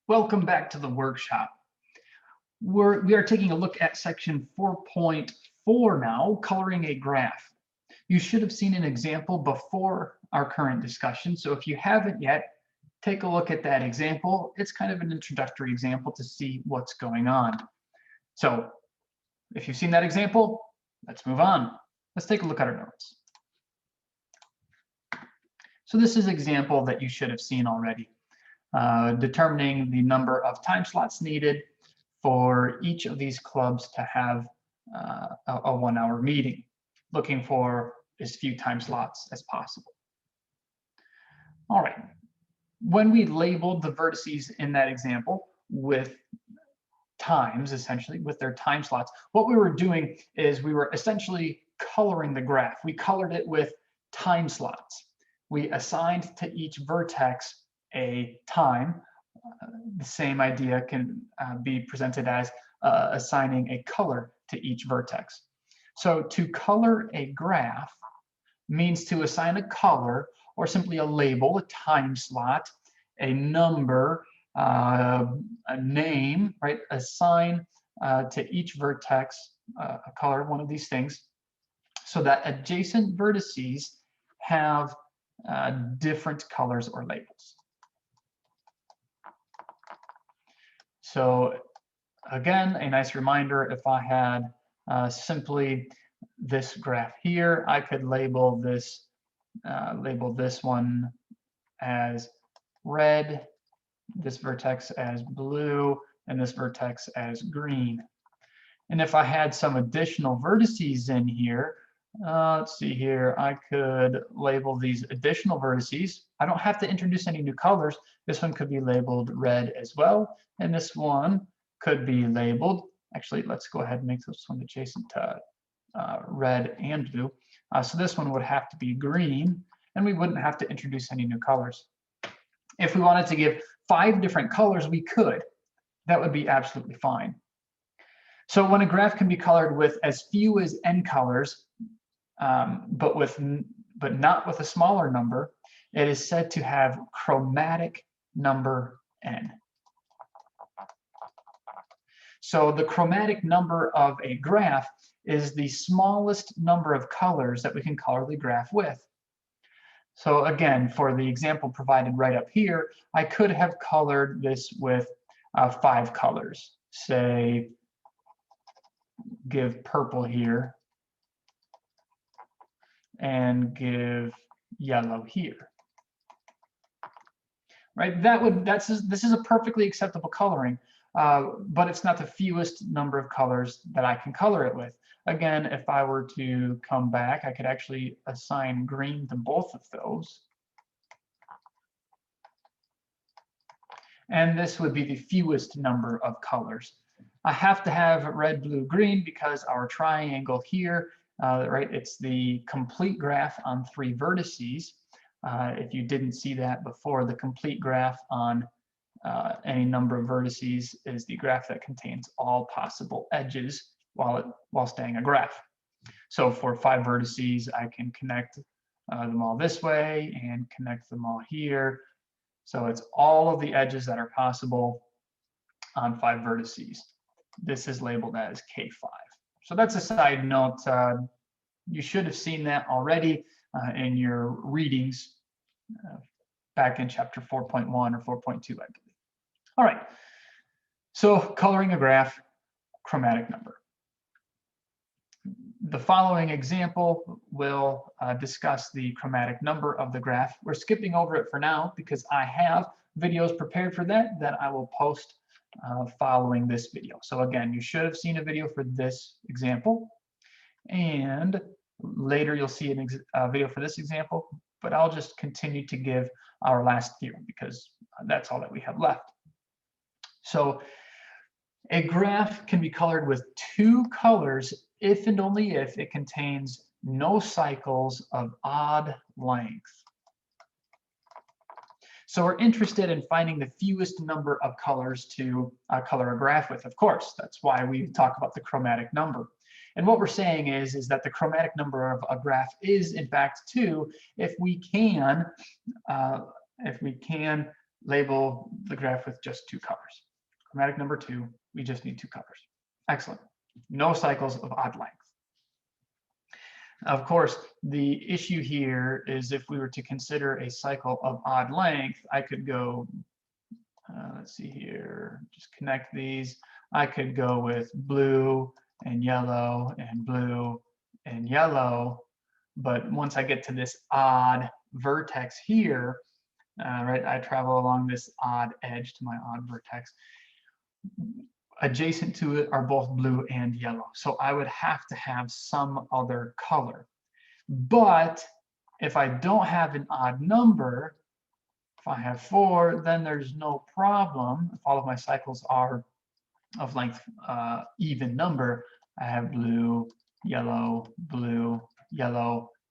Welcome back to the workshop. We are taking a look at section 4.4 now, coloring a graph. You should have seen an example before our current discussion, so if you haven't yet, take a look at that example. It's kind of an introductory example to see what's going on. So if you've seen that example, let's move on. Let's take a look at our notes. So this is an example that you should have seen already. Determining the number of time slots needed for each of these clubs to have a 1 hour meeting, looking for as few time slots as possible. All right, when we labeled the vertices in that example with times, essentially with their time slots, what we were doing is we were essentially coloring the graph. We colored it with time slots. We assigned to each vertex a time. The same idea can be presented as assigning a color to each vertex. So to color a graph means to assign a color or simply a label, a time slot, a number, a name, right? Assign to each vertex a color, one of these things, so that adjacent vertices have different colors or labels. So again, a nice reminder, if I had simply this graph here, I could label this one as red, this vertex as blue, and this vertex as green. And if I had some additional vertices in here, let's see here, I could label these additional vertices. I don't have to introduce any new colors. This one could be labeled red as well, and this one could be labeled, actually, let's go ahead and make this one adjacent to red and blue. So this one would have to be green, and we wouldn't have to introduce any new colors. If we wanted to give 5 different colors, we could. That would be absolutely fine. So when a graph can be colored with as few as n colors, but not with a smaller number, it is said to have chromatic number n. So the chromatic number of a graph is the smallest number of colors that we can color the graph with. So again, for the example provided right up here, I could have colored this with 5 colors. Say, give purple here, and give yellow here. Right? This is a perfectly acceptable coloring, but it's not the fewest number of colors that I can color it with. Again, if I were to come back, I could actually assign green to both of those. And this would be the fewest number of colors. I have to have red, blue, green because our triangle here, right, it's the complete graph on 3 vertices. If you didn't see that before, the complete graph on any number of vertices is the graph that contains all possible edges while staying a graph. So for 5 vertices, I can connect them all this way and connect them all here. So it's all of the edges that are possible on 5 vertices. This is labeled as K5. So that's a side note. You should have seen that already in your readings back in chapter 4.1 or 4.2, I believe. All right, so coloring a graph, chromatic number. The following example will discuss the chromatic number of the graph. We're skipping over it for now because I have videos prepared for that I will post following this video. So again, you should have seen a video for this example, and later you'll see a video for this example, but I'll just continue to give our last theorem because that's all that we have left. So a graph can be colored with 2 colors if and only if it contains no cycles of odd length. So we're interested in finding the fewest number of colors to color a graph with, of course. That's why we talk about the chromatic number. And what we're saying is that the chromatic number of a graph is in fact 2 if we can label the graph with just 2 colors. Chromatic number 2, we just need 2 colors. Excellent. No cycles of odd length. Of course, the issue here is if we were to consider a cycle of odd length, I could go, let's see here, just connect these. I could go with blue and yellow and blue and yellow. But once I get to this odd vertex here, right, I travel along this odd edge to my odd vertex. Adjacent to it are both blue and yellow. So I would have to have some other color. But if I don't have an odd number, if I have 4, then there's no problem. If all of my cycles are of length even number, I have blue, yellow,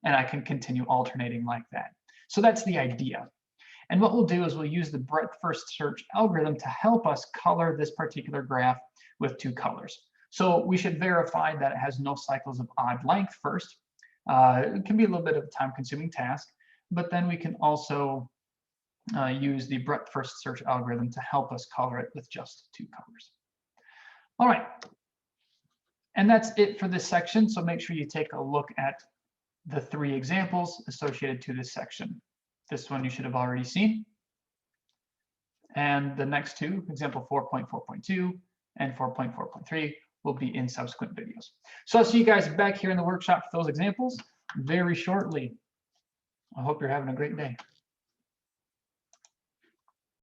and I can continue alternating like that. So that's the idea. And what we'll do is we'll use the breadth first search algorithm to help us color this particular graph with 2 colors. So we should verify that it has no cycles of odd length first. It can be a little bit of a time-consuming task, but then we can also use the breadth first search algorithm to help us color it with just 2 colors. All right. And that's it for this section. So make sure you take a look at the 3 examples associated to this section. This one you should have already seen. And the next 2, example 4.4.2 and 4.4.3, will be in subsequent videos. So I'll see you guys back here in the workshop for those examples very shortly. I hope you're having a great day.